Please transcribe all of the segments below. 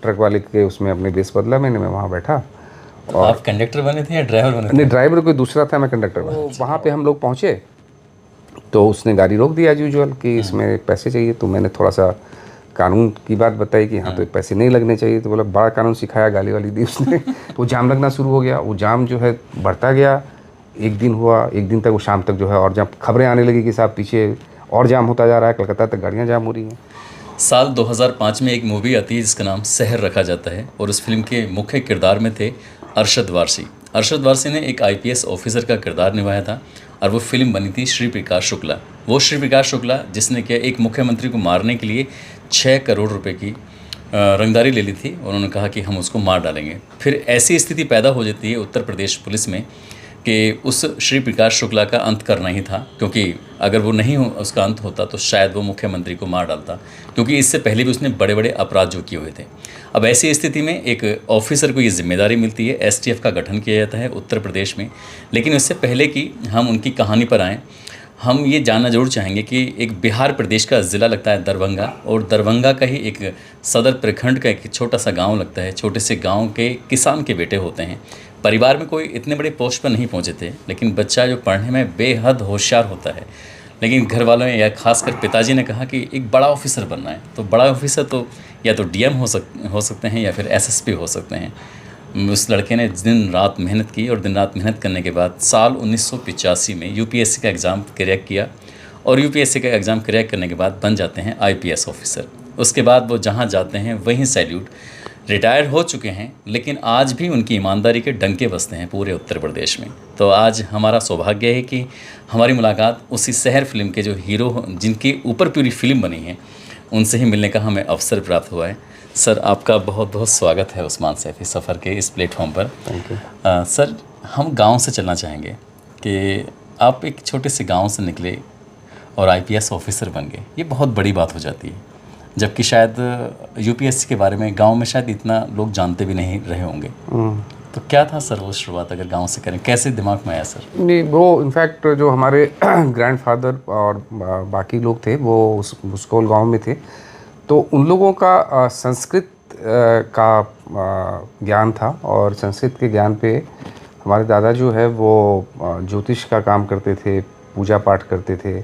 Truck वाले के उसमें अपने बेस बदला मैंने, मैं वहाँ बैठा। और आप कंडक्टर बने थे या ड्राइवर बने थे? नहीं, ड्राइवर कोई दूसरा था, मैं कंडक्टर बना। वहाँ पे हम लोग पहुँचे तो उसने गाड़ी रोक दिया एज यूजुअल कि इसमें पैसे चाहिए। तो मैंने थोड़ा सा कानून की बात बताई कि हाँ तो पैसे नहीं लगने चाहिए। तो बोला बड़ा कानून सिखाया, गाली वाली दी उसने। तो जाम लगना शुरू हो गया। वो जाम जो है बढ़ता गया, एक दिन हुआ, एक दिन तक, वो शाम तक जो है, और जब खबरें आने लगी कि साहब पीछे और जाम होता जा रहा है, कलकत्ता तक गाड़ियाँ जाम हो रही हैं। साल 2005 में एक मूवी आती है जिसका नाम शहर रखा जाता है, और उस फिल्म के मुख्य किरदार में थे अरशद वारसी। अरशद वारसी ने एक आईपीएस ऑफिसर का किरदार निभाया था, और वो फिल्म बनी थी श्री प्रकाश शुक्ला। वो श्री प्रकाश शुक्ला जिसने क्या एक मुख्यमंत्री को मारने के लिए 6 करोड़ रुपए की रंगदारी ले ली थी, और उन्होंने कहा कि हम उसको मार डालेंगे। फिर ऐसी स्थिति पैदा हो जाती है उत्तर प्रदेश पुलिस में कि उस श्री प्रकाश शुक्ला का अंत करना ही था, क्योंकि अगर वो नहीं उसका अंत होता तो शायद वो मुख्यमंत्री को मार डालता, क्योंकि इससे पहले भी उसने बड़े बड़े अपराध जो किए हुए थे। अब ऐसी स्थिति में एक ऑफिसर को ये जिम्मेदारी मिलती है, एसटीएफ का गठन किया जाता है उत्तर प्रदेश में। लेकिन इससे पहले कि हम उनकी कहानी पर आएँ, हम ये जानना जरूर चाहेंगे कि एक बिहार प्रदेश का ज़िला लगता है दरभंगा, और दरभंगा का ही एक सदर प्रखंड का एक छोटा सा गांव लगता है। छोटे से गांव के किसान के बेटे होते हैं। परिवार में कोई इतने बड़े पोस्ट पर नहीं पहुंचे थे, लेकिन बच्चा जो पढ़ने में बेहद होशियार होता है, लेकिन घर वालों ने या खासकर पिताजी ने कहा कि एक बड़ा ऑफिसर बनना है। तो बड़ा ऑफिसर तो या तो डीएम हो सकते हैं या फिर एसएसपी हो सकते हैं। उस लड़के ने दिन रात मेहनत की, और दिन रात मेहनत करने के बाद साल 1985 में यूपीएससी का एग्ज़ाम क्रैक किया, और यूपीएससी का एग्ज़ाम क्रैक करने के बाद बन जाते हैं आईपीएस ऑफिसर। उसके बाद वो जहाँ जाते हैं वहीं सैल्यूट। रिटायर हो चुके हैं, लेकिन आज भी उनकी ईमानदारी के डंके बजते हैं पूरे उत्तर प्रदेश में। तो आज हमारा सौभाग्य है कि हमारी मुलाकात उसी शहर फिल्म के जो हीरो जिनके ऊपर पूरी फिल्म बनी है, उनसे ही मिलने का हमें अवसर प्राप्त हुआ है। सर, आपका बहुत बहुत स्वागत है उस्मान सैफी सफ़र के इस प्लेटफॉर्म पर। Thank you. सर, हम गांव से चलना चाहेंगे कि आप एक छोटे से गांव से निकले और आईपीएस ऑफिसर बन गए। ये बहुत बड़ी बात हो जाती है, जबकि शायद यूपीएससी के बारे में गांव में शायद इतना लोग जानते भी नहीं रहे होंगे। तो क्या था सर वो शुरुआत, अगर गांव से करें, कैसे दिमाग में आया सर? नहीं, वो इनफैक्ट जो हमारे ग्रैंडफादर और बाकी लोग थे वो उस भुसकोल गाँव में थे। तो उन लोगों का संस्कृत का ज्ञान था, और संस्कृत के ज्ञान पे हमारे दादा जो है वो ज्योतिष का काम करते थे, पूजा पाठ करते थे।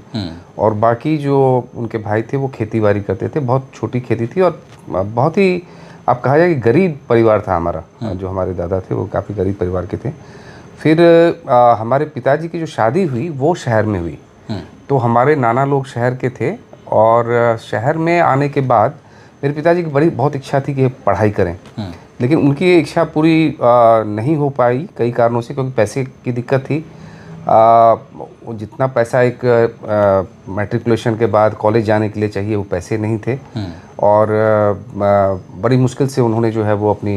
और बाकी जो उनके भाई थे वो खेती बाड़ी करते थे। बहुत छोटी खेती थी, और बहुत ही आप कहा जाए कि गरीब परिवार था हमारा। जो हमारे दादा थे वो काफ़ी गरीब परिवार के थे। फिर हमारे पिताजी की जो शादी हुई वो शहर में हुई। तो हमारे नाना लोग शहर के थे, और शहर में आने के बाद मेरे पिताजी की बहुत इच्छा थी कि पढ़ाई करें। लेकिन उनकी ये इच्छा पूरी नहीं हो पाई कई कारणों से, क्योंकि पैसे की दिक्कत थी। जितना पैसा एक मैट्रिकुलेशन के बाद कॉलेज जाने के लिए चाहिए वो पैसे नहीं थे। और बड़ी मुश्किल से उन्होंने जो है वो अपनी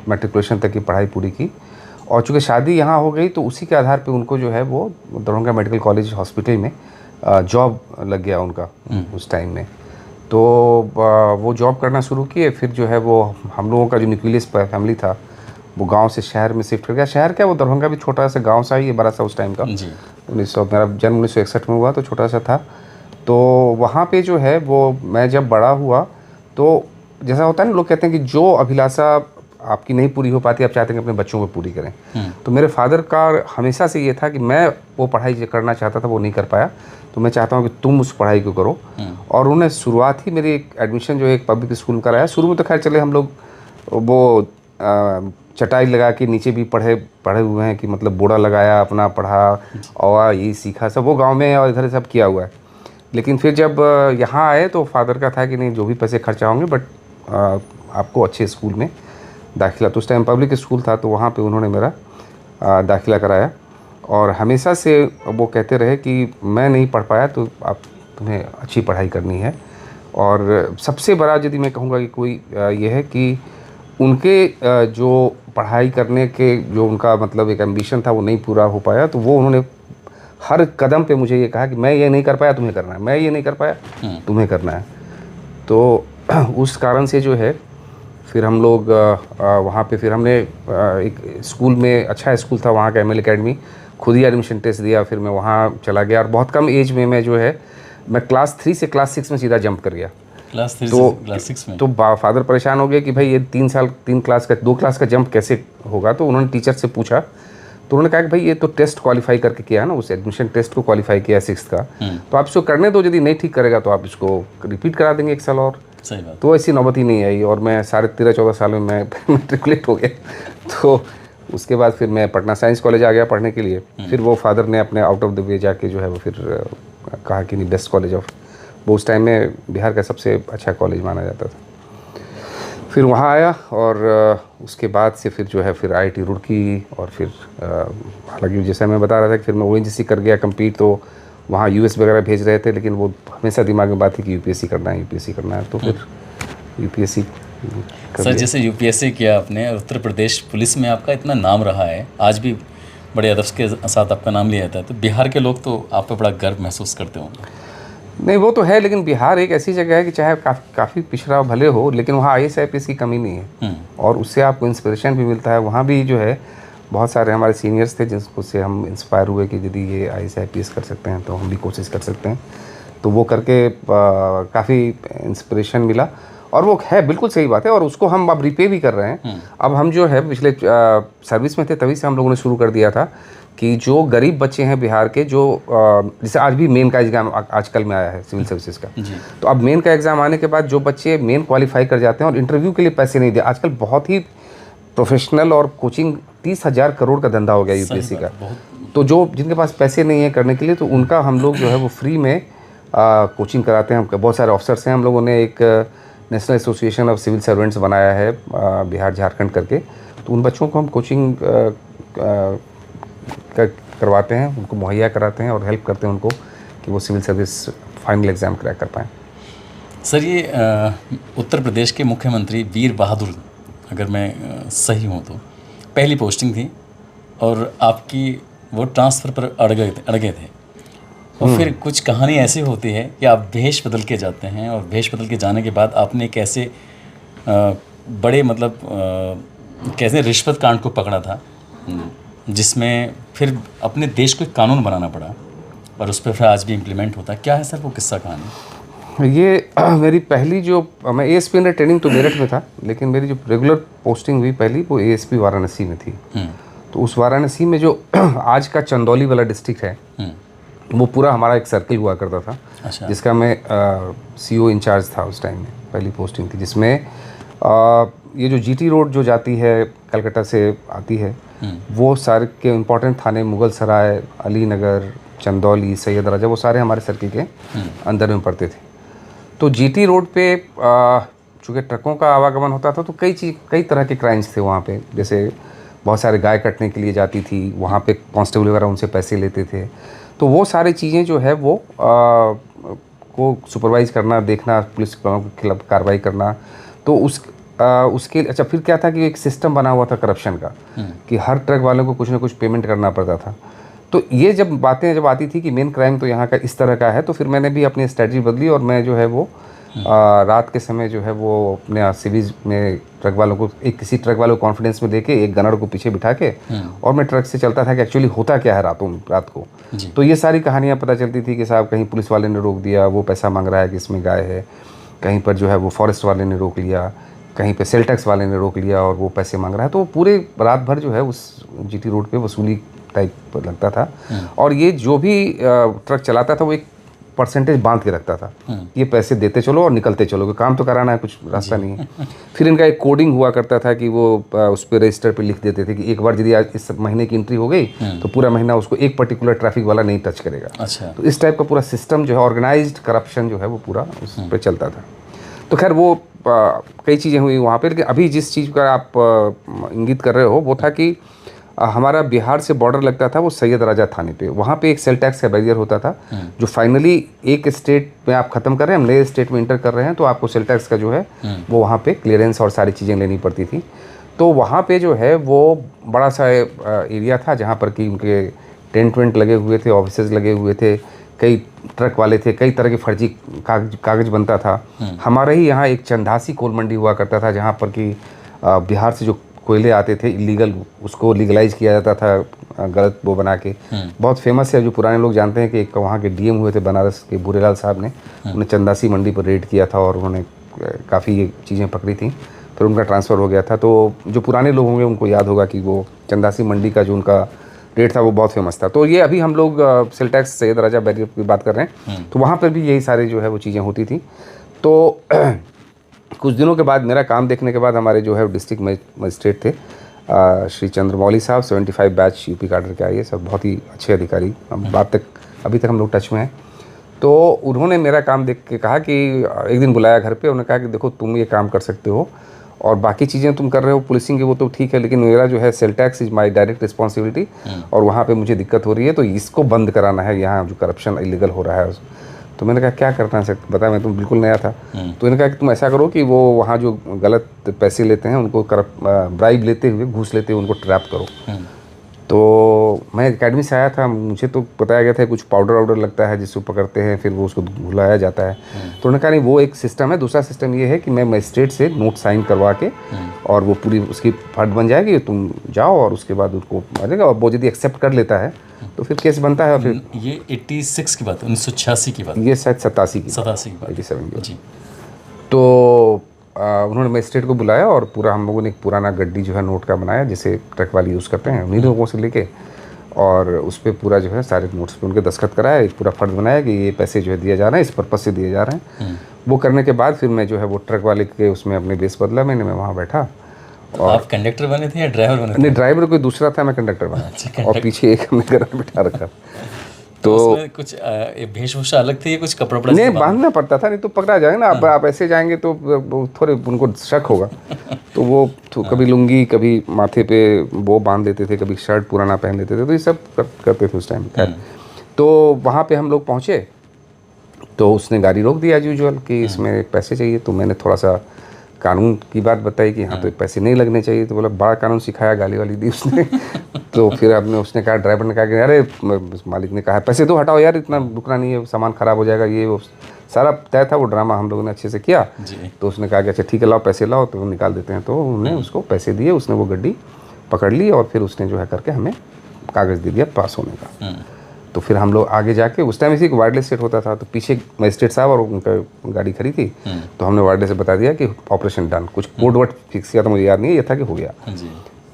मैट्रिकुलेशन तक की पढ़ाई पूरी की। और चूँकि शादी यहाँ हो गई तो उसी के आधार पे उनको जो है वो दरभंगा मेडिकल कॉलेज हॉस्पिटल में जॉब लग गया उनका उस टाइम में। तो वो जॉब करना शुरू किए। फिर जो है वो हम लोगों का जो न्यूक्लियस फैमिली था वो गांव से शहर में शिफ्ट कर गया। शहर क्या, वो दरभंगा भी छोटा सा गांव सा ही है, बड़ा सा उस टाइम का। मेरा जन्म 1961 में हुआ, तो छोटा सा था। तो वहाँ पे जो है वो मैं जब बड़ा हुआ तो जैसा होता है ना, लोग कहते हैं कि जो अभिलाषा आपकी नहीं पूरी हो पाती आप चाहते हैं कि अपने बच्चों को पूरी करें। तो मेरे फादर का हमेशा से ये था कि मैं वो पढ़ाई जो करना चाहता था वो नहीं कर पाया, तो मैं चाहता हूँ कि तुम उस पढ़ाई को करो। और उन्हें शुरुआत ही मेरी एडमिशन जो है एक पब्लिक स्कूल में कराया। शुरू में तो खैर चले हम लोग वो चटाई लगा के नीचे भी पढ़े हुए हैं, कि मतलब बोड़ा लगाया, अपना पढ़ा और ये सीखा, सब वो गाँव में और इधर सब किया हुआ है। लेकिन फिर जब यहाँ आए तो फादर का था कि नहीं, जो भी पैसे खर्चा होंगे बट आपको अच्छे स्कूल में दाखिला। तो उस टाइम पब्लिक स्कूल था, तो वहाँ पे उन्होंने मेरा दाखिला कराया। और हमेशा से वो कहते रहे कि मैं नहीं पढ़ पाया तो तुम्हें अच्छी पढ़ाई करनी है। और सबसे बड़ा यदि मैं कहूँगा कि कोई ये है कि उनके जो पढ़ाई करने के जो उनका मतलब एक एम्बिशन था वो नहीं पूरा हो पाया। तो वो उन्होंने हर कदम पे मुझे ये कहा कि मैं ये नहीं कर पाया तुम्हें करना है, मैं ये नहीं कर पाया तुम्हें करना है। तो उस कारण से जो है फिर हम लोग वहाँ पे फिर हमने एक स्कूल में, अच्छा स्कूल था वहाँ का, एमएल एकेडमी, खुद ही एडमिशन टेस्ट दिया। फिर मैं वहाँ चला गया और बहुत कम एज में मैं जो है मैं क्लास 3 से क्लास 6 में सीधा जंप कर गया। क्लास 3 तो से क्लास 6 में। तो फादर परेशान हो गए कि भाई ये 3 क्लास का 2 क्लास का जंप कैसे होगा। तो उन्होंने टीचर से पूछा, तो उन्होंने कहा कि भाई ये तो टेस्ट क्वालिफाई करके किया है ना, उस एडमिशन टेस्ट को क्वालिफाई किया है 6th का, तो आप इसको करने दो, यदि नहीं ठीक करेगा तो आप इसको रिपीट करा देंगे 1 साल और। सही बात। तो ऐसी नौबत ही नहीं आई और मैं 13.5-14 साल में मैं मैट्रिकुलेट हो गया। तो उसके बाद फिर मैं पटना साइंस कॉलेज आ गया पढ़ने के लिए। फिर वो फादर ने अपने आउट ऑफ द वे जाके जो है वो फिर कहा कि नहीं, बेस्ट कॉलेज ऑफ, वो उस टाइम में बिहार का सबसे अच्छा कॉलेज माना जाता था। फिर वहाँ आया और उसके बाद से फिर जो है फिर IIT रुड़की और फिर हालांकि जैसा मैं बता रहा था कि फिर मैं ONGC कर गया कंप्लीट, तो वहाँ US वगैरह भेज रहे थे, लेकिन वो हमेशा दिमाग में बात थी कि UPSC करना है, UPSC करना है, तो फिर UPSC कर सर लिया। जैसे UPSC किया आपने, उत्तर प्रदेश पुलिस में आपका इतना नाम रहा है, आज भी बड़े अदब के साथ आपका नाम लिया जाता है, तो बिहार के लोग तो आप पे बड़ा गर्व महसूस करते होंगे। नहीं वो तो है, लेकिन बिहार एक ऐसी जगह है कि चाहे काफ़ी पिछड़ा भले हो, लेकिन वहाँ IAS IPS की कमी नहीं है और उससे आपको इंस्पिरेशन भी मिलता है। वहाँ भी जो है बहुत सारे हमारे सीनियर्स थे जिनको से हम इंस्पायर हुए कि यदि ये IAS IPS कर सकते हैं तो हम भी कोशिश कर सकते हैं। तो वो करके काफ़ी इंस्पिरेशन मिला और वो है, बिल्कुल सही बात है और उसको हम अब रिपे भी कर रहे हैं। अब हम जो है पिछले सर्विस में थे तभी से हम लोगों ने शुरू कर दिया था कि जो गरीब बच्चे हैं बिहार के, जो जैसे आज भी मेन का एग्ज़ाम आजकल में आया है सिविल सर्विसेज का, तो अब मेन का एग्ज़ाम आने के बाद जो बच्चे मेन क्वालिफाई कर जाते हैं और इंटरव्यू के लिए पैसे नहीं दे, आजकल बहुत ही प्रोफेशनल और कोचिंग 30,000 करोड़ का धंधा हो गया UPSC का। तो जो जिनके पास पैसे नहीं है करने के लिए, तो उनका हम लोग जो है वो फ्री में कोचिंग कराते हैं। बहुत सारे ऑफिसर्स हैं, हम लोगों ने एक national association of civil servants बनाया है बिहार झारखंड करके, तो उन बच्चों को हम कोचिंग करवाते हैं, उनको मुहैया कराते हैं और हेल्प करते हैं उनको कि वो civil service final exam crack कर पाएँ। सर ये उत्तर प्रदेश के मुख्यमंत्री वीर बहादुर, अगर मैं सही हूँ तो पहली पोस्टिंग थी और आपकी वो ट्रांसफ़र पर अड़ गए थे और फिर कुछ कहानी ऐसी होती है कि आप भेष बदल के जाते हैं और भेष बदल के जाने के बाद आपने एक ऐसे बड़े मतलब कैसे रिश्वत कांड को पकड़ा था जिसमें फिर अपने देश को एक कानून बनाना पड़ा और उस पर फिर आज भी इम्प्लीमेंट होता है। क्या है सर वो किस्सा कहानी? ये मेरी पहली जो, मैं ASP अंडर ट्रेनिंग तो मेरठ में था, लेकिन मेरी जो रेगुलर पोस्टिंग हुई पहली वो ASP वाराणसी में थी। तो उस वाराणसी में जो आज का चंदौली वाला डिस्ट्रिक्ट है, वो पूरा हमारा एक सर्किल हुआ करता था। अच्छा। जिसका मैं CO इंचार्ज था उस टाइम में, पहली पोस्टिंग थी, जिसमें ये जो GT रोड जो जाती है कलकत्ता से आती है, वो सारे के इम्पोर्टेंट थाने मुगल सराय, अलीनगर, चंदौली, सैयद राजा, वो सारे हमारे सर्किल के अंदर में पड़ते थे। तो GT रोड पे चूँकि ट्रकों का आवागमन होता था, तो कई तरह के क्राइम्स थे वहाँ पे। जैसे बहुत सारे गाय कटने के लिए जाती थी, वहाँ पे कांस्टेबल वगैरह उनसे पैसे लेते थे। तो वो सारी चीज़ें जो है वो को सुपरवाइज़ करना, देखना, पुलिस के खिलाफ कार्रवाई करना। तो उसके अच्छा फिर क्या था कि एक सिस्टम बना हुआ था करप्शन का कि हर ट्रक वालों को कुछ ना कुछ पेमेंट करना पड़ता था। तो ये जब बातें जब आती थी कि मेन क्राइम तो यहाँ का इस तरह का है, तो फिर मैंने भी अपनी स्ट्रेटजी बदली और मैं जो है वो रात के समय जो है वो अपने सिविज में ट्रक वालों को, किसी ट्रक वालों को कॉन्फिडेंस में देके एक गनर को पीछे बिठा के और मैं ट्रक से चलता था कि एक्चुअली होता क्या है रात को। तो ये सारी कहानियाँ पता चलती थी कि साहब कहीं पुलिस वाले ने रोक दिया, वो पैसा मांग रहा है कि इसमें गाय है, कहीं पर जो है वो फॉरेस्ट वाले ने रोक लिया, कहीं पे सेल टैक्स वाले ने रोक लिया और वो पैसे मांग रहा है। तो पूरे रात भर जो है उस GT रोड पे वसूली टाइप लगता था। और ये जो भी ट्रक चलाता था वो एक परसेंटेज बांध के रखता था, ये पैसे देते चलो और निकलते चलो, काम तो कराना है, कुछ रास्ता नहीं है। फिर इनका एक कोडिंग हुआ करता था कि वो उस पर रजिस्टर पे लिख देते थे कि एक बार यदि आज इस महीने की एंट्री हो गई तो पूरा महीना उसको एक पर्टिकुलर ट्रैफिक वाला नहीं टच करेगा। अच्छा। तो इस टाइप का पूरा सिस्टम जो है, ऑर्गेनाइज्ड करप्शन जो है वो पूरा उस पर चलता था। तो खैर वो कई चीज़ें हुई वहाँ पे, लेकिन अभी जिस चीज़ का आप इंगित कर रहे हो वो था कि हमारा बिहार से बॉर्डर लगता था वो सैयद राजा थाने पे। वहाँ पे एक सेल टैक्स का बैरियर होता था जो फाइनली एक स्टेट में आप ख़त्म कर रहे हैं, हम नए स्टेट में इंटर कर रहे हैं, तो आपको सेल टैक्स का जो है वो वहाँ पे क्लियरेंस और सारी चीज़ें लेनी पड़ती थी। तो वहाँ पे जो है वो बड़ा सा एरिया था जहाँ पर कि उनके टेंट वेंट लगे हुए थे, ऑफिसेज लगे हुए थे, कई ट्रक वाले थे, कई तरह के फर्जी कागज बनता था। हमारे ही यहाँ एक चंदासी कोल मंडी हुआ करता था जहाँ पर कि बिहार से जो कोयले आते थे इलीगल, उसको लीगलाइज किया जाता था गलत वो बना के बहुत फेमस है। जो पुराने लोग जानते हैं कि एक वहाँ के डीएम हुए थे बनारस के, बुरेलाल साहब ने, उन्होंने चंदासी मंडी पर रेड किया था और उन्होंने काफ़ी ये चीज़ें पकड़ी थी, फिर उनका ट्रांसफ़र हो गया था। तो जो पुराने लोग होंगे उनको याद होगा कि वो चंदासी मंडी का जो उनका रेट था वो बहुत फेमस था। तो ये अभी हम लोग सेल टैक्स सैयद राजा बैरियर की बात कर रहे हैं, तो वहाँ पर भी यही सारे जो है वो चीज़ें होती थी। तो कुछ दिनों के बाद मेरा काम देखने के बाद हमारे जो है डिस्ट्रिक्ट मजिस्ट्रेट थे श्री चंद्रमौली साहब, 75 बैच यूपी काडर के आए, सब बहुत ही अच्छे अधिकारी, हम बात तक अभी तक हम लोग टच में हैं। तो उन्होंने मेरा काम देख के कहा कि एक दिन बुलाया घर पे, उन्होंने कहा कि देखो तुम ये काम कर सकते हो और बाकी चीज़ें तुम कर रहे हो पुलिसिंग की वो तो ठीक है, लेकिन मेरा जो है sale tax is my direct responsibility और वहाँ पे मुझे दिक्कत हो रही है, तो इसको बंद कराना है, यहाँ जो करप्शन इलीगल हो रहा है। तो मैंने कहा क्या करना है बता, मैं तो बिल्कुल नया था। तो इन्होंने कहा कि तुम ऐसा करो कि वो वहाँ जो गलत पैसे लेते हैं उनको ब्राइब लेते हुए, घूस लेते हुए उनको ट्रैप करो। तो मैं एकेडमी से आया था, मुझे तो बताया गया था कुछ पाउडर वाउडर लगता है जिसको पकड़ते हैं फिर वो उसको घुलाया जाता है। तो उन्होंने कहा नहीं वो एक सिस्टम है, दूसरा सिस्टम ये है कि मैं मजिस्ट्रेट से नोट साइन करवा के और वो पूरी उसकी फर्द बन जाएगी, तुम जाओ और उसके बाद उसको मारेगा और वो यदि एक्सेप्ट कर लेता है तो फिर केस बनता है। फिर ये 86 की बात, 1986 की बात, ये शायद 87 की 87 की बात जी। तो उन्होंने मजिस्ट्रेट को बुलाया और पूरा हम लोगों ने एक पुराना गड्डी जो है नोट का बनाया, जिसे ट्रक वाले यूज़ करते हैं, उन्हीं लोगों से लेके और उस पर पूरा जो है सारे नोट्स पे उनके दस्तखत कराया, एक पूरा फर्ज बनाया कि ये पैसे जो है दिए जा रहे हैं, इस पर्पज़ से दिए जा रहे हैं। वो करने के बाद फिर मैं जो है वो ट्रक वाले के उसमें अपने बेस बदला, मैं वहाँ बैठा। और आप कंडक्टर बने थे या ड्राइवर बने थे? नहीं, ड्राइवर कोई दूसरा था, मैं कंडक्टर बना और पीछे एक हमने घर में बिठा रखा। तो उसमें कुछ वेशभूषा अलग थी, कुछ कपड़ा उपड़ा नहीं बांधना पड़ता था, नहीं तो पकड़ा जाएगा ना। अब आप ऐसे जाएंगे तो थोड़े उनको शक होगा। तो वो कभी लुंगी, कभी माथे पे वो बांध देते थे, कभी शर्ट पुराना पहन लेते थे, तो ये सब करते थे उस टाइम। खैर तो वहाँ पे हम लोग पहुँचे तो उसने गाड़ी रोक दिया एज यूजुअल कि इसमें पैसे चाहिए। तो मैंने थोड़ा सा कानून की बात बताई कि हाँ तो पैसे नहीं लगने चाहिए। तो बोला बड़ा कानून सिखाया, गाली वाली दी उसने। तो फिर उसने कहा, ड्राइवर ने कहा कि अरे मालिक ने कहा पैसे दो, हटाओ यार, इतना रुकना नहीं है, सामान ख़राब हो जाएगा, ये वो सारा तय था। वो ड्रामा हम लोगों ने अच्छे से किया। तो उसने कहा कि अच्छा ठीक है लाओ पैसे लाओ, तो निकाल देते हैं। तो उन्होंने उसको पैसे दिए, उसने वो गड्डी पकड़ ली और फिर उसने जो है करके हमें कागज़ दे दिया पास होने का। तो फिर हम लोग आगे जाके, उस टाइम इसी वायरलेस सेट होता था, तो पीछे मजिस्ट्रेट साहब और उनका गाड़ी खड़ी थी। तो हमने वायरलेस से बता दिया कि ऑपरेशन डन, कुछ कोड वर्ड फिक्स किया था, मुझे याद नहीं है, ये था कि हो गया।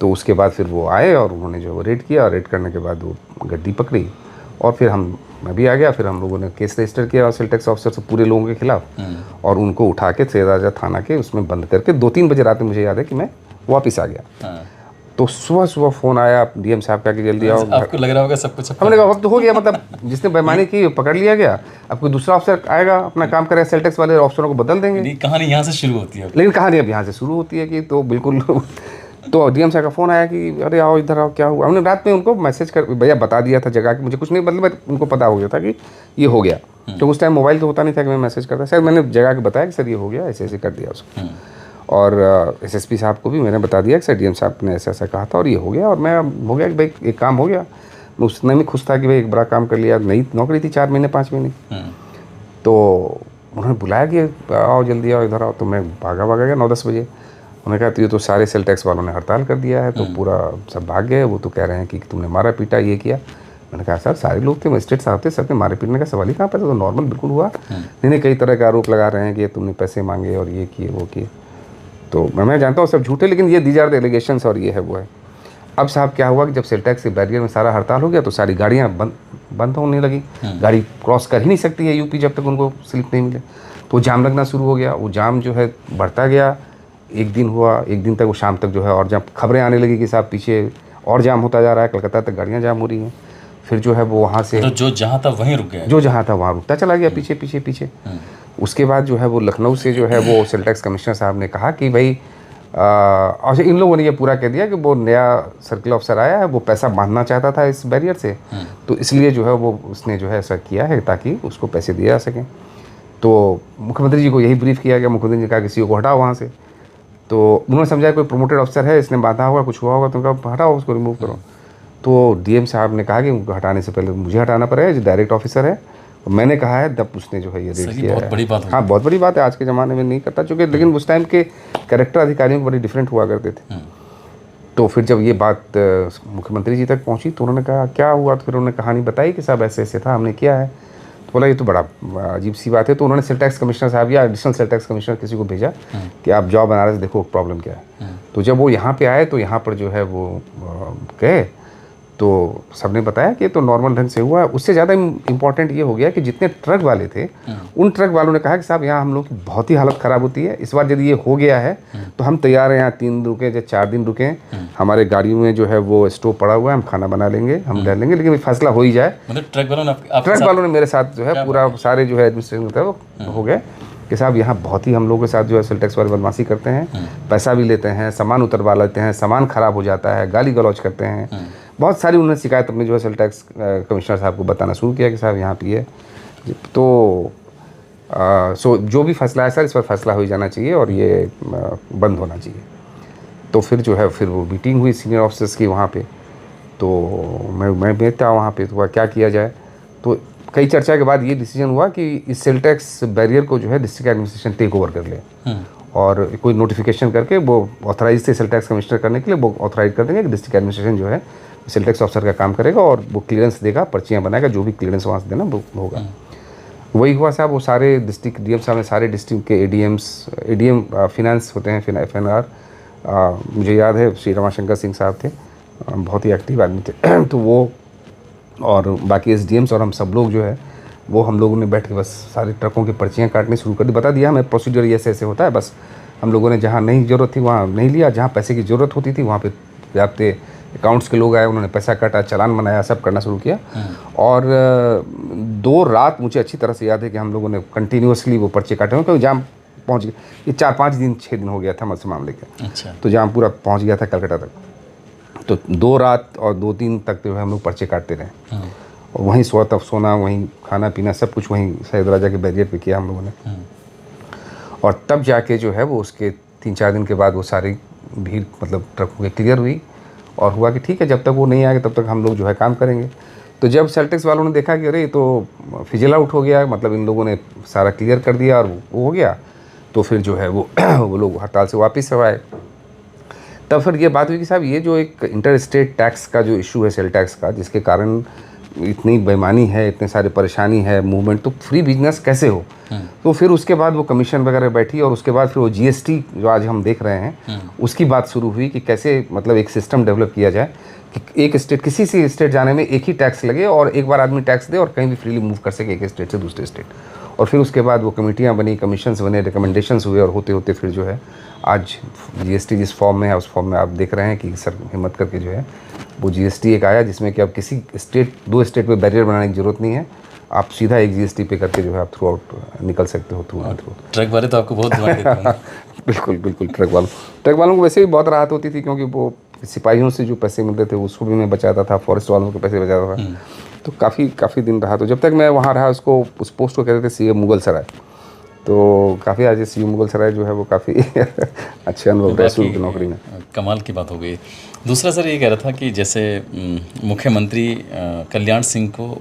तो उसके बाद फिर वो आए और उन्होंने जो रेड किया, और रेड करने के बाद वो गड्डी पकड़ी और फिर मैं भी आ गया। फिर हम लोगों ने केस रजिस्टर किया सेल टैक्स ऑफिसर से पूरे लोगों के खिलाफ और उनको उठा के सैयद राजा थाना के उसमें बंद करके 2-3 बजे रात में मुझे याद है कि मैं वापस आ गया। तो सुबह सुबह फ़ोन आया डीएम साहब का कि जल्दी आओ। आपको लग रहा होगा सब कुछ हमने कहा वक्त हो गया, मतलब जिसने बेईमानी की पकड़ लिया गया, अब कोई दूसरा अफसर आएगा अपना काम करेगा, सेल टैक्स वाले अफसरों को बदल देंगे। कहानी यहाँ से शुरू होती है, लेकिन कहानी अब यहाँ से शुरू होती है कि तो बिल्कुल। तो डीएम साहब का फ़ोन आया कि अरे आओ इधर आओ, क्या हुआ। हमने रात में उनको मैसेज कर भैया बता दिया था जगह कि मुझे कुछ नहीं, मतलब उनको पता हो गया था कि ये हो गया। तो उस टाइम मोबाइल तो होता नहीं था कि मैं मैसेज करता, शायद मैंने जगह के बताया कि सर ये हो गया, ऐसे ऐसे कर दिया उसको। और एसएसपी साहब को भी मैंने बता दिया कि सर डीएम साहब ने ऐसा ऐसा कहा था और ये हो गया। और मैं हो गया कि भाई एक काम हो गया, मैं उतना में खुश था कि भाई एक बड़ा काम कर लिया। नई नौकरी थी, 4 महीने 5 महीने। तो उन्होंने बुलाया कि आओ जल्दी आओ इधर आओ। तो मैं भागा गया 9-10 बजे। उन्होंने कहा तो ये तो सारे सेल टैक्स वालों ने हड़ताल कर दिया है, तो पूरा सब भाग गए। वो तो कह रहे हैं कि तुमने मारा पीटा ये किया। मैंने कहा सर सारे लोग थे, मजिस्ट्रेट साहब थे, सबने मारे पीटने का सवाल ही कहाँ पे था, तो नॉर्मल बिल्कुल हुआ। नहीं कई तरह के आरोप लगा रहे हैं कि तुमने पैसे मांगे और ये किए वो किए। तो मैं जानता हूँ सब झूठे, लेकिन ये दीज आर द एलिगेशंस और ये है वो है। अब साहब क्या हुआ कि जब सेल टैक्स के बैरियर में सारा हड़ताल हो गया तो सारी गाड़ियाँ बंद होने लगी। गाड़ी क्रॉस कर ही नहीं सकती है यूपी जब तक उनको स्लिप नहीं मिले। तो जाम लगना शुरू हो गया। वो जाम जो है बढ़ता गया, एक दिन हुआ, एक दिन तक वो शाम तक जो है, और जब खबरें आने लगी कि साहब पीछे और जाम होता जा रहा है, कलकत्ता तक गाड़ियाँ जाम हो रही हैं। फिर जो है वो वहाँ से तो जो जहाँ था वहीं रुक गया, जो जहाँ था वहाँ रुकता चला गया पीछे पीछे पीछे। उसके बाद जो है वो लखनऊ से जो है वो सेल टैक्स कमिश्नर साहब ने कहा कि भाई और इन लोगों ने ये पूरा कह दिया कि वो नया सर्किल ऑफिसर आया है, वो पैसा बांधना चाहता था इस बैरियर से, तो इसलिए जो है वो उसने जो है ऐसा किया है ताकि उसको पैसे दिए जा सकें। तो मुख्यमंत्री जी को यही ब्रीफ किया गया। मुख्यमंत्री जी ने कहा किसी को हटाओ वहाँ से। तो उन्होंने समझा कोई प्रमोटेड अफसर है, इसने बांधा होगा, कुछ हुआ होगा, तो उनका हटाओ उसको, रिमूव करो। तो डीएम साहब ने कहा कि उनको हटाने से पहले मुझे हटाना पड़ेगा, जो डायरेक्ट ऑफिसर है। मैंने कहा है तब उसने जो है ये रेड किया है। बड़ी बात, हाँ बहुत बड़ी बात है, आज के ज़माने में नहीं करता चूँकि, लेकिन उस टाइम के कैरेक्टर अधिकारियों को बड़ी डिफरेंट हुआ करते थे। तो फिर जब ये बात मुख्यमंत्री जी तक पहुंची तो उन्होंने कहा क्या हुआ, तो फिर उन्होंने कहानी बताई कि साहब ऐसे ऐसे था, हमने किया है। तो बोला ये तो बड़ा अजीब सी बात है। तो उन्होंने सेल टैक्स कमिश्नर साहब या एडिशनल सेल टैक्स कमिश्नर किसी को भेजा कि आप जाओ बनारस, देखो प्रॉब्लम क्या है। तो जब वो यहाँ पे आए तो यहाँ पर जो है वो गए तो सबने बताया कि ये तो नॉर्मल ढंग से हुआ है। उससे ज़्यादा इम्पॉर्टेंट ये हो गया कि जितने ट्रक वाले थे उन ट्रक वालों ने कहा कि साहब यहाँ हम लोग की बहुत ही हालत ख़राब होती है, इस बार यदि ये हो गया है तो हम तैयार हैं, यहाँ 3 दिन रुकें या 4 दिन रुकें, हमारे गाड़ियों में जो है वो स्टोव पड़ा हुआ है, हम खाना बना लेंगे, हम रह लेंगे, लेकिन फैसला हो ही जाए। मतलब ट्रक वालों ने मेरे साथ जो है पूरा सारे जो है एडमिनिस्ट्रेशन होता है वो हो गए कि साहब यहाँ बहुत ही हम लोगों के साथ जो है सेल टैक्स वाले बदमाशी करते हैं, पैसा भी लेते हैं, सामान उतरवा लेते हैं, सामान ख़राब हो जाता है, गाली गलौज करते हैं। बहुत सारी उन्होंने शिकायत अपने जो है सेल टैक्स कमिश्नर साहब को बताना शुरू किया कि साहब यहाँ पे है। तो सो जो भी फैसला है सर, इस पर फैसला हो ही जाना चाहिए और ये बंद होना चाहिए। तो फिर जो है फिर वो मीटिंग हुई सीनियर ऑफिसर्स की वहाँ पे। तो मैं था वहाँ पे, तो क्या किया जाए। तो कई चर्चा के बाद ये डिसीजन हुआ कि इस सेल टैक्स बैरियर को जो है डिस्ट्रिक्ट एडमिनिस्ट्रेशन टेक ओवर कर ले और कोई नोटिफिकेशन करके वो ऑथराइज थे सेल टैक्स कमिश्नर करने के लिए, वो ऑथराइज कर देंगे कि डिस्ट्रिक्ट एडमिनिस्ट्रेशन जो है सेल टैक्स ऑफिसर का काम करेगा और वो क्लियरेंस देगा, पर्चियाँ बनाएगा, जो भी क्लियरेंस वहाँ से देना वो होगा। वही हुआ साहब। वो सारे डिस्ट्रिक्ट डीएम साहब ने सारे डिस्ट्रिक्ट के एडीएम फाइनेंस होते हैं, FNR, मुझे याद है श्री रमाशंकर सिंह साहब थे, बहुत ही एक्टिव आदमी थे। तो वो और बाकी SDMs और हम सब लोग जो है वो हम लोगों ने बैठ के बस सारे ट्रकों की पर्चियाँ काटनी शुरू कर दी। बता दिया हमें प्रोसीजर ऐसे ऐसे होता है। बस हम लोगों ने जहाँ नहीं ज़रूरत थी वहाँ नहीं लिया, जहाँ पैसे की ज़रूरत होती थी वहाँ पे व्याप्ते अकाउंट्स के लोग आए, उन्होंने पैसा काटा, चालान बनाया, सब करना शुरू किया। और 2 रात मुझे अच्छी तरह से याद है कि हम लोगों ने कंटिन्यूसली वो पर्चे काटे क्योंकि जाम पहुँच गया। ये 4-5 दिन 6 दिन हो गया था मुझसे मामले का। अच्छा। तो जाम पूरा पहुँच गया था कलकत्ता तक। तो 2 रात और 2 दिन तक जो है हम लोग पर्चे काटते रहे और वहीं सोना, वहीं खाना पीना, सब कुछ वहीं सैयद राजा के बैरियर पे किया हम लोगों ने। और तब जाके जो है वो उसके 3-4 दिन के बाद वो सारी भीड़ मतलब ट्रकों की क्लियर हुई और हुआ कि ठीक है जब तक वो नहीं आएगा तब तक हम लोग जो है काम करेंगे। तो जब सेल टैक्स वालों ने देखा कि अरे ये तो फिजल आउट हो गया, मतलब इन लोगों ने सारा क्लियर कर दिया और वो हो गया, तो फिर जो है वो लोग हड़ताल से वापस आए। तब फिर ये बात हुई कि साहब ये जो एक इंटर स्टेट टैक्स का जो इशू है सेल टैक्स का, जिसके कारण इतनी बेईमानी है, इतने सारे परेशानी है, मूवमेंट, तो फ्री बिजनेस कैसे हो। तो फिर उसके बाद वो कमीशन वगैरह बैठी और उसके बाद फिर वो GST जो आज हम देख रहे हैं उसकी बात शुरू हुई कि कैसे मतलब एक सिस्टम डेवलप किया जाए कि एक स्टेट, किसी से स्टेट जाने में एक ही टैक्स लगे और एक बार आदमी टैक्स दे और कहीं भी फ्रीली मूव कर सके एक स्टेट से दूसरे स्टेट। और फिर उसके बाद वो कमेटियाँ बनी, कमीशंस बने, रिकमेंडेशंस हुए और होते होते फिर जो है आज GST जिस फॉर्म में है उस फॉर्म में आप देख रहे हैं कि सर हिम्मत करके जो है वो GST एक आया जिसमें कि अब किसी स्टेट 2 स्टेट पे बैरियर बनाने की ज़रूरत नहीं है, आप सीधा एक GST पे करके जो है आप थ्रू आउट निकल सकते हो थ्रू आउट। ट्रक वाले तो आपको बहुत दुआ देते हैं। बिल्कुल ट्रक वालों को वैसे भी बहुत राहत होती थी क्योंकि वो सिपाहियों से जो पैसे मिलते थे उसको भी मैं बचाता था, फॉरेस्ट वालों के पैसे बचाता था। तो काफ़ी दिन रहा। तो जब तक मैं वहाँ रहा उसको उस पोस्ट को कहते थे CA मुगल सराय। तो काफ़ी आज CA मुगल सराय जो है वो काफ़ी अच्छे अनुभव रहे शुरू की नौकरी में। कमाल की बात हो गई। दूसरा सर ये कह रहा था कि जैसे मुख्यमंत्री कल्याण सिंह को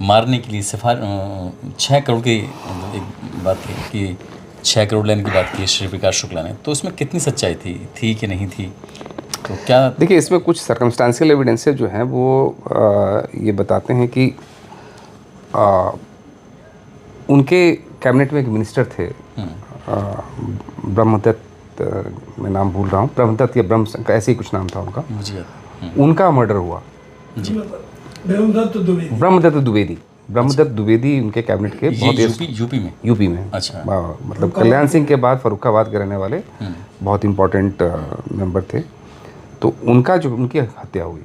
मारने के लिए 6 करोड़ की एक बात थी कि 6 करोड़ लेने की बात की श्री प्रकाश शुक्ला ने, तो उसमें कितनी सच्चाई थी कि नहीं थी? तो क्या देखिए इसमें कुछ सर्कमस्टांशियल एविडेंसेस जो हैं वो ये बताते हैं कि उनके कैबिनेट में एक मिनिस्टर थे ब्रह्मदत्त, मैं नाम भूल रहा हूँ, ब्रह्मदत्त या ब्रह्म ऐसे ही कुछ नाम था उनका, मुझे उनका मर्डर हुआ। ब्रह्मदत्त द्विवेदी उनके कैबिनेट के बहुत यूपी में। अच्छा। मतलब कल्याण सिंह के बाद फर्रुखाबाद के रहने वाले बहुत इंपॉर्टेंट मेंबर थे। तो उनकी हत्या हुई।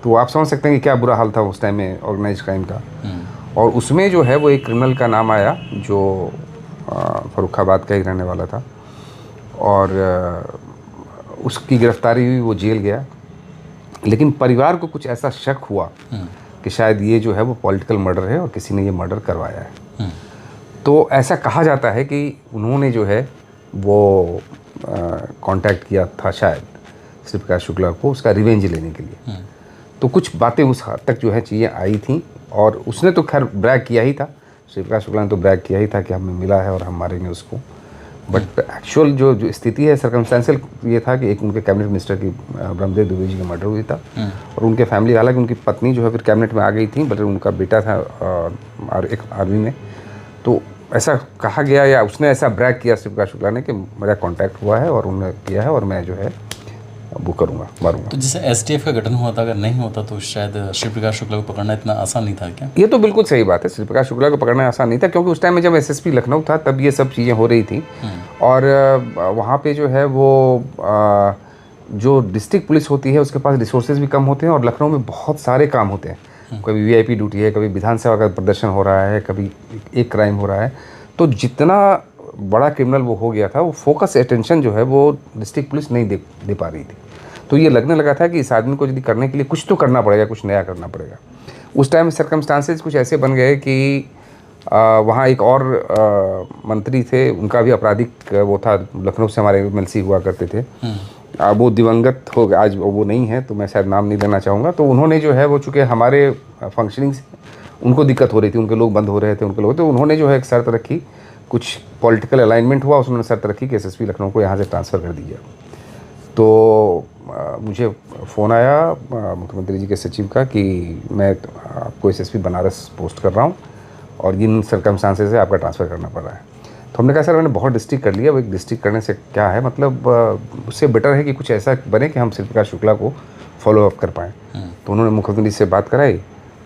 तो आप समझ सकते हैं कि क्या बुरा हाल था उस टाइम में ऑर्गेनाइज क्राइम का। और उसमें जो है वो एक क्रिमिनल का नाम आया जो फर्रुखाबाद का ही रहने वाला था और उसकी गिरफ्तारी हुई, वो जेल गया। लेकिन परिवार को कुछ ऐसा शक हुआ कि शायद ये जो है वो पॉलिटिकल मर्डर है और किसी ने ये मर्डर करवाया है। तो ऐसा कहा जाता है कि उन्होंने जो है वो कांटेक्ट किया था शायद श्री प्रकाश शुक्ला को उसका रिवेंज लेने के लिए। तो कुछ बातें उस हद तक जो है चीज़ें आई थी और उसने तो खैर ब्रैग किया ही था, श्री प्रकाश शुक्ला ने तो ब्रैग किया ही था कि हमें मिला है और हम मारेंगे उसको। बट एक्चुअल जो स्थिति है सर्कमस्टेंशियल ये था कि एक उनके कैबिनेट मिनिस्टर की ब्रह्मदेव दुबे जी का मर्डर हुआ था और उनके फैमिली, हालांकि उनकी पत्नी जो है फिर कैबिनेट में आ गई थी, बट उनका बेटा था एक आर्मी में। तो ऐसा कहा गया या उसने ऐसा ब्रैग किया शिव प्रकाश शुक्ला ने कि मेरा कांटेक्ट हुआ है और उन्होंने किया है और मैं जो है वो करूँगा, मारूंगा। तो जैसे एसटीएफ का गठन हुआ था, अगर नहीं होता तो शायद श्री प्रकाश शुक्ला को पकड़ना इतना आसान नहीं था क्या? ये तो बिल्कुल सही बात है, श्री प्रकाश शुक्ला को पकड़ना आसान नहीं था, क्योंकि उस टाइम में जब एसएसपी लखनऊ था तब ये सब चीज़ें हो रही थी और वहाँ पे जो है वो जो डिस्ट्रिक्ट पुलिस होती है उसके पास रिसोर्सेज भी कम होते हैं और लखनऊ में बहुत सारे काम होते हैं। कभी वीआईपी ड्यूटी है, कभी विधानसभा का प्रदर्शन हो रहा है, कभी एक क्राइम हो रहा है। तो जितना बड़ा क्रिमिनल वो हो गया था, वो फोकस अटेंशन जो है वो डिस्ट्रिक्ट पुलिस नहीं दे पा रही थी। तो ये लगने लगा था कि इस आदमी को यदि करने के लिए कुछ तो करना पड़ेगा, कुछ नया करना पड़ेगा। उस टाइम सर्कमस्टांसेस कुछ ऐसे बन गए कि वहाँ एक और मंत्री थे, उनका भी आपराधिक वो था, लखनऊ से हमारे एमएलसी हुआ करते थे। वो दिवंगत हो गए, आज वो नहीं है, तो मैं शायद नाम नहीं लेना चाहूँगा। तो उन्होंने जो है वो चूँकि हमारे फंक्शनिंग से उनको दिक्कत हो रही थी, उनके लोग बंद हो रहे थे, उनके लोग, तो उन्होंने जो है एक शर्त रखी, कुछ पॉलिटिकल अलाइनमेंट हुआ, उसने शर्त रखी कि एसएसपी लखनऊ को यहाँ से ट्रांसफ़र कर दीजिए। तो मुझे फ़ोन आया मुख्यमंत्री जी के सचिव का कि मैं आपको एसएसपी बनारस पोस्ट कर रहा हूँ और इन सर्कमस्टांसेस से आपका ट्रांसफ़र करना पड़ रहा है। तो हमने कहा सर मैंने बहुत डिस्ट्रिक्ट कर लिया, अब एक डिस्ट्रिक्ट करने से क्या है, मतलब उससे बेटर है कि कुछ ऐसा बने कि हम श्री प्रकाश शुक्ला को फॉलो अप कर पाएँ। तो उन्होंने मुख्यमंत्री से बात कराई,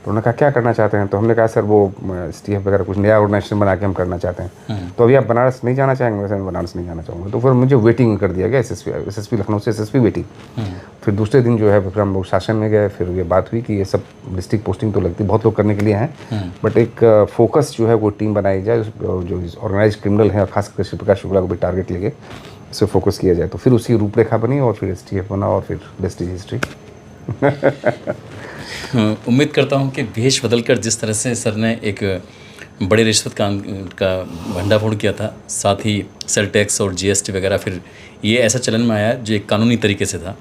तो उन्होंने कहा क्या करना चाहते हैं, तो हमने कहा सर वो एसटीएफ वगैरह कुछ नया ऑर्गेनाइजेशन बना के हम करना चाहते हैं। तो अभी आप बनारस नहीं जाना चाहेंगे? वैसे मैं बनारस नहीं जाना चाहूँगा। तो फिर मुझे वेटिंग कर दिया गया, एसएसपी लखनऊ से एसएसपी वेटिंग। फिर दूसरे दिन जो है फिर हम लोग शासन में गए, फिर ये बात हुई कि ये सब डिस्ट्रिक्ट पोस्टिंग तो लगती बहुत लोग करने के लिए हैं, बट एक फोकस जो है वो टीम बनाई जाए, जो ऑर्गेनाइज क्रिमिनल हैं और खासकर श्री प्रकाश शुक्ला को भी टारगेट लेके इसे फोकस किया जाए। तो फिर उसकी रूपरेखा बनी और फिर एसटीएफ बना और फिर रेस्ट इज हिस्ट्री। उम्मीद करता हूँ कि भेष बदलकर जिस तरह से सर ने एक बड़े रिश्वत का भंडाफोड़ किया था, साथ ही सेल टैक्स और जीएसटी वगैरह, फिर ये ऐसा चलन में आया जो एक कानूनी तरीके से था।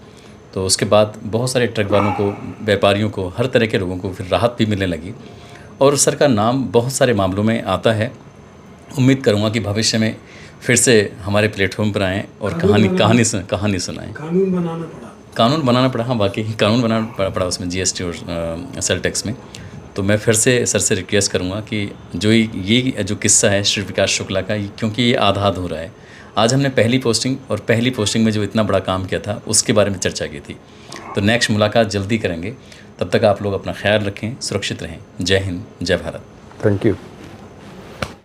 तो उसके बाद बहुत सारे ट्रक वालों को, व्यापारियों को, हर तरह के लोगों को फिर राहत भी मिलने लगी और सर का नाम बहुत सारे मामलों में आता है। उम्मीद करूँगा कि भविष्य में फिर से हमारे प्लेटफॉर्म पर आएँ और कहानी सुनाएँ। कानून बनाना पड़ा, हाँ वाकई कानून बनाना पड़ा उसमें, जीएसटी और सेल टैक्स में। तो मैं फिर से सर से रिक्वेस्ट करूँगा कि ये जो किस्सा है श्री प्रकाश शुक्ला का, क्योंकि ये आधा हो रहा है। आज हमने पहली पोस्टिंग में जो इतना बड़ा काम किया था उसके बारे में चर्चा की थी। तो नेक्स्ट मुलाकात जल्दी करेंगे, तब तक आप लोग अपना ख्याल रखें, सुरक्षित रहें। जय हिंद, जय भारत। Thank you.